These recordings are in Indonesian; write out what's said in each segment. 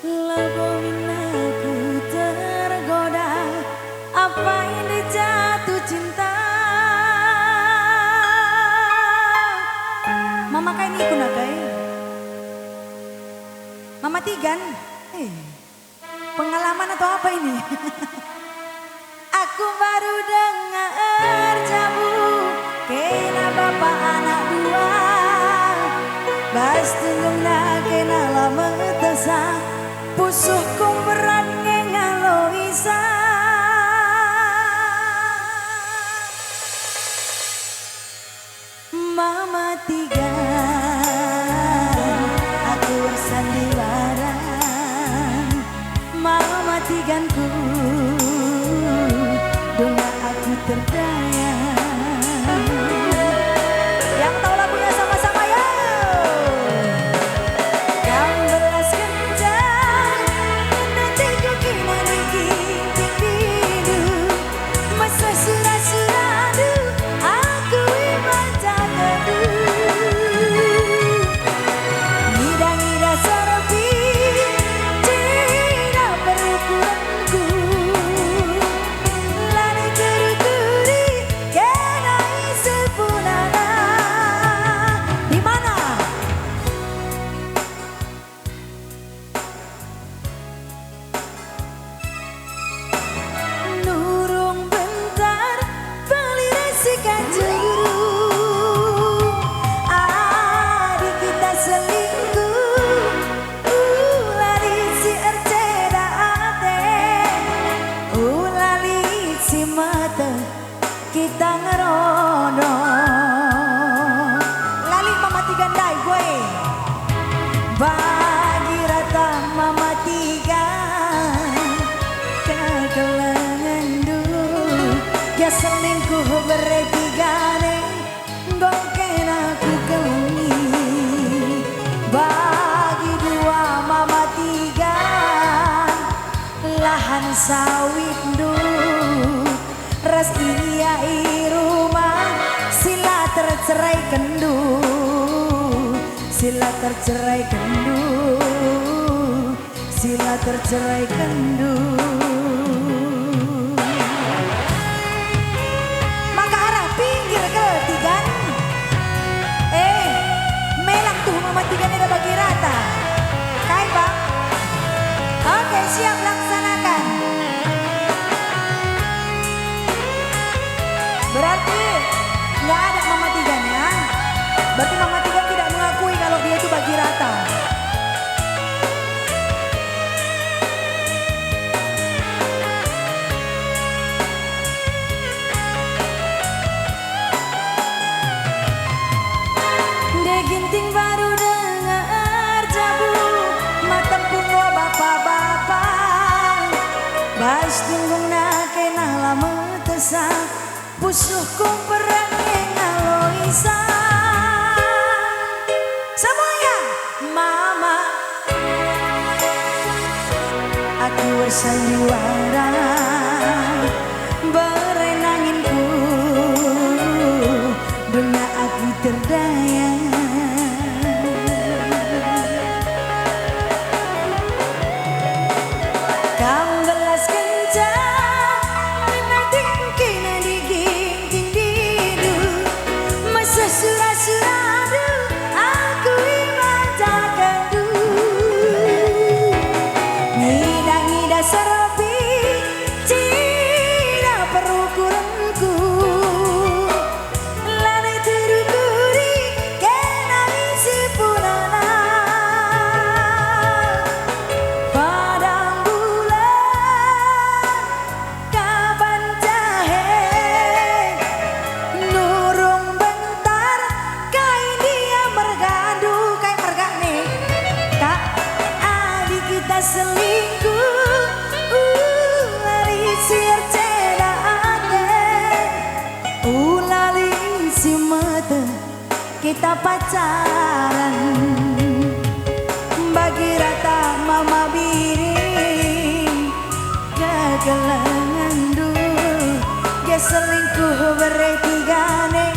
Lagoin aku tergoda, apa ini jatuh cinta. Mama kain iku nakai Mama Tigan. Pengalaman atau apa ini? Aku baru dengar jabu kena bapak anak dua, bas tunggung na kena lama tesa pusuh kumperan ngalo isa. Mama Tigan, aku sandiwara. Mama Tiganku, dona aku terdaya. Yang tahu lagunya sama-sama ya. Kau belas kencang, nanti ku kena diginting-gindu. Masa surah-suradu, aku ibaca tedu. Ngida-ngida sarapi, tidak berukuranku. Lari geri-geri, kena sepunana. Di mana? Nurung bentar, beli resikan juru. Adik kita selingkuh, lari si erceda ate. Lali si mata, kita ngerono. Lali Mama Tigan dai gue. Bagi rata Mama Tigan, kegelangan dulu. Ya selingkuh beretigane, gongken aku kelengi. Bagi dua Mama Tigan, lahan sawit dulu. Ras iya rumah, sila tercerai kendu. Sila tercerai kendu, sila tercerai kendu. Maka arah pinggir ke Tigan. Melang tuh Mama Tigan ada bagi rata. Kai bang. Oke siap laksanakan. Berarti nggak ada Mama Tigan ya. Berarti Mama Tigan tidak mengakui kalau dia itu bagi rata. Deginting baru dengar jabu, mata pungo bapak-bapak. Bas tunggung na kena lama tesa, pusuh kumperan ngalo isa. Semuanya, Mama, aku bersandiwara, berenanginku, dunia aku terdaya. Kau gelas kencang, nanti kena diginting-gindu. Masa surah-suradu, aku ibaca kendu. Ngida-ngida serapi, tidak berukuranku. Lari terukuri, kena isi punana. Padang bulan, kapan jahe. Nurung bentar, kain dia mergadu. Kain mergak nih, Kak. Adik kita selingkuh, lari si erceda ate. Lali si mata, kita pacaran. Bagi rata Mama biri, kegelangan dulu. Dia selingkuh beretigane,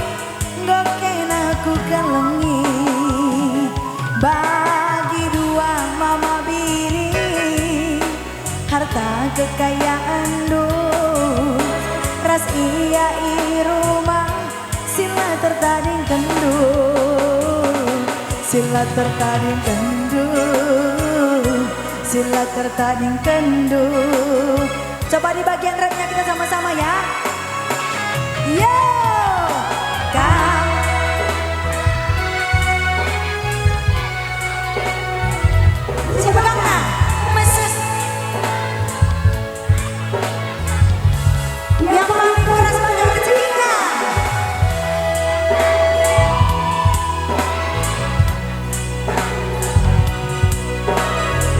goken aku kelengi. Bagi dua Mama biri, kekayaan do ras iya i rumah sila tertading kendu sila tertading kendu sila tertading kendu. Coba di bagian rapnya kita sama-sama ya. Yo kau siapa kakak meses yang paling keras banyak rezekinya.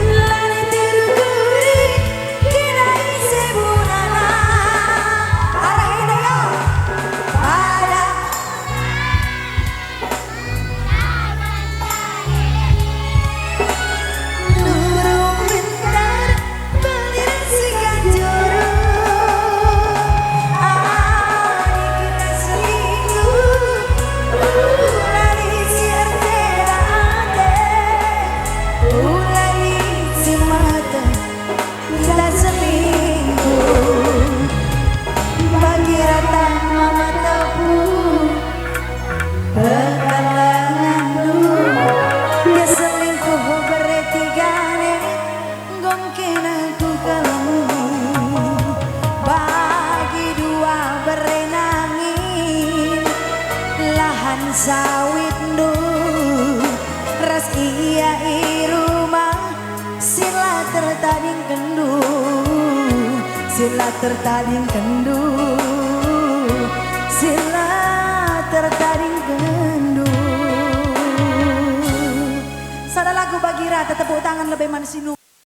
Lari tiruguri kirai sebunana arah hidayah pada durung bentar beliran sikat juru ani kita selingkuh lari siar tera ate lari si mata kita selingkuh bagi rata mama tahu bekalangan lu dia selingkuh berarti gane gongkin aku kamu bagi dua berenangin lahan sawit nu ras iya i rumah sila tertading kendu sila tertading kendu sila tertading kendu. Sada lagu bagi rata tepuk tangan lebih manis